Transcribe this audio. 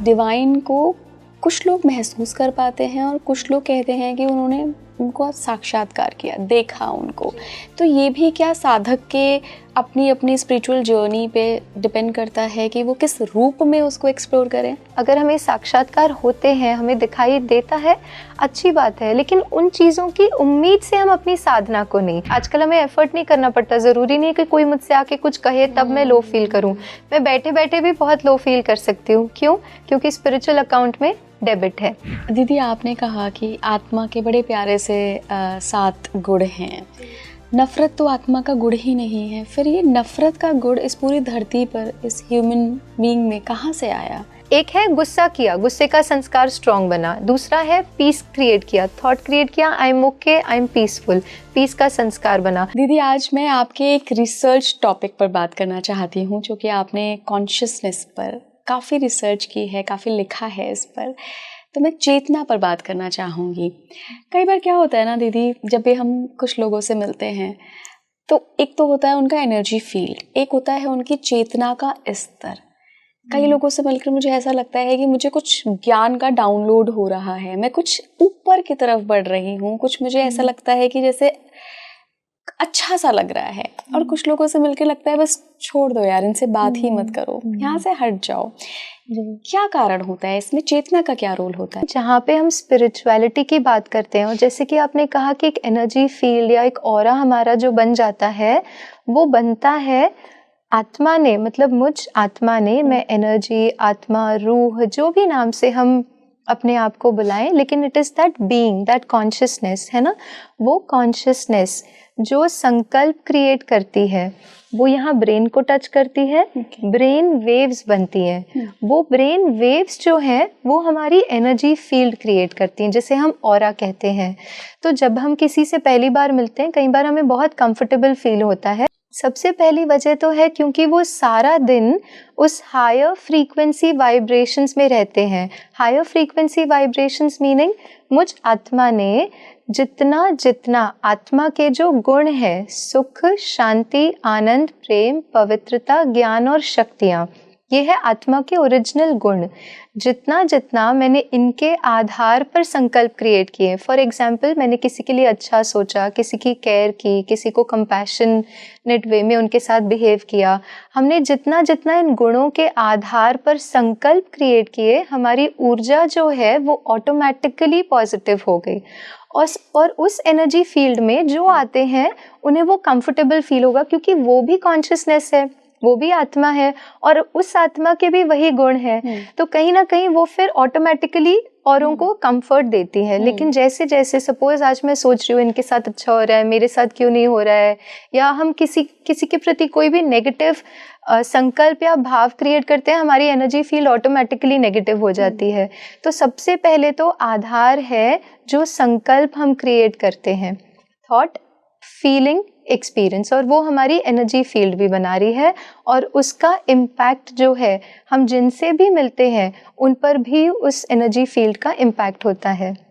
Divine को कुछ लोग महसूस कर पाते हैं और कुछ लोग कहते हैं कि उन्होंने उनको साक्षात्कार किया, देखा उनको। तो ये भी क्या साधक के अपनी अपनी स्पिरिचुअल जर्नी पे डिपेंड करता है कि वो किस रूप में उसको एक्सप्लोर करें? अगर हमें साक्षात्कार होते हैं, हमें दिखाई देता है, अच्छी बात है, लेकिन उन चीज़ों की उम्मीद से हम अपनी साधना को नहीं। आजकल हमें एफर्ट नहीं करना पड़ता, ज़रूरी नहीं है कि कोई मुझसे आके कुछ कहे तब मैं लो फील करूँ। मैं बैठे बैठे भी बहुत लो फील कर सकती हूँ। क्यों? क्योंकि स्पिरिचुअल अकाउंट में डेबिट है। दीदी, आपने कहा कि आत्मा के बड़े प्यारे से 7 गुण हैं। नफ़रत तो आत्मा का गुण ही नहीं है, फिर ये नफ़रत का गुण इस पूरी धरती पर, इस ह्यूमन बीइंग में कहाँ से आया? एक है गुस्सा किया, गुस्से का संस्कार स्ट्रॉन्ग बना। दूसरा है पीस क्रिएट किया, थॉट क्रिएट किया, I am okay, I am peaceful, peace का संस्कार बना। दीदी, आज मैं आपके एक रिसर्च टॉपिक पर बात करना चाहती हूँ, जो कि आपने कॉन्शियसनेस पर काफ़ी रिसर्च की है, काफ़ी लिखा है इस पर। तो मैं चेतना पर बात करना चाहूँगी। कई बार क्या होता है ना दीदी, जब भी हम कुछ लोगों से मिलते हैं तो एक तो होता है उनका एनर्जी फील्ड, एक होता है उनकी चेतना का स्तर। कई लोगों से मिलकर मुझे ऐसा लगता है कि मुझे कुछ ज्ञान का डाउनलोड हो रहा है, मैं कुछ ऊपर की तरफ बढ़ रही हूँ, कुछ मुझे ऐसा लगता है कि जैसे अच्छा सा लग रहा है। और कुछ लोगों से मिलकर लगता है बस छोड़ दो यार, इनसे बात ही मत करो, यहाँ से हट जाओ। क्या कारण होता है इसमें? चेतना का क्या रोल होता है? जहाँ पे हम स्पिरिचुअलिटी की बात करते हैं, और जैसे कि आपने कहा कि एक एनर्जी फील्ड या एक ऑरा हमारा जो बन जाता है, वो बनता है आत्मा ने, मतलब मुझ आत्मा ने। मैं एनर्जी, आत्मा, रूह, जो भी नाम से हम अपने आप को बुलाएं, लेकिन it is that being, that consciousness है ना। वो कॉन्शियसनेस जो संकल्प क्रिएट करती है, वो यहाँ ब्रेन को टच करती है। ब्रेन वेव्स बनती हैं। वो ब्रेन वेव्स जो हैं वो हमारी एनर्जी फील्ड क्रिएट करती हैं, जिसे हम ऑरा कहते हैं। तो जब हम किसी से पहली बार मिलते हैं, कई बार हमें बहुत कंफर्टेबल फील होता है। सबसे पहली वजह तो है क्योंकि वो सारा दिन उस हायर फ्रीक्वेंसी वाइब्रेशंस में रहते हैं। हायर फ्रीक्वेंसी वाइब्रेशंस मीनिंग मुझ आत्मा ने जितना जितना आत्मा के जो गुण हैं, सुख, शांति, आनंद, प्रेम, पवित्रता, ज्ञान और शक्तियाँ, ये है आत्मा के ओरिजिनल गुण। जितना जितना मैंने इनके आधार पर संकल्प क्रिएट किए। फॉर एग्जाम्पल, मैंने किसी के लिए अच्छा सोचा, किसी की केयर की, किसी को कंपैशनेट वे में उनके साथ बिहेव किया। हमने जितना जितना इन गुणों के आधार पर संकल्प क्रिएट किए, हमारी ऊर्जा जो है वो ऑटोमेटिकली पॉजिटिव हो गई। और उस एनर्जी फील्ड में जो आते हैं उन्हें वो कंफर्टेबल फील होगा, क्योंकि वो भी कॉन्शियसनेस है, वो भी आत्मा है, और उस आत्मा के भी वही गुण है। तो कहीं ना कहीं वो फिर ऑटोमेटिकली औरों को कंफर्ट देती है। लेकिन जैसे जैसे सपोज आज मैं सोच रही हूँ इनके साथ अच्छा हो रहा है, मेरे साथ क्यों नहीं हो रहा है, या हम किसी के प्रति कोई भी नेगेटिव संकल्प या भाव क्रिएट करते हैं, हमारी एनर्जी फील्ड ऑटोमेटिकली नेगेटिव हो जाती है। तो सबसे पहले तो आधार है जो संकल्प हम क्रिएट करते हैं, थॉट, फीलिंग, एक्सपीरियंस, और वो हमारी एनर्जी फील्ड भी बना रही है। और उसका इम्पैक्ट जो है, हम जिनसे भी मिलते हैं उन पर भी उस एनर्जी फील्ड का इम्पैक्ट होता है।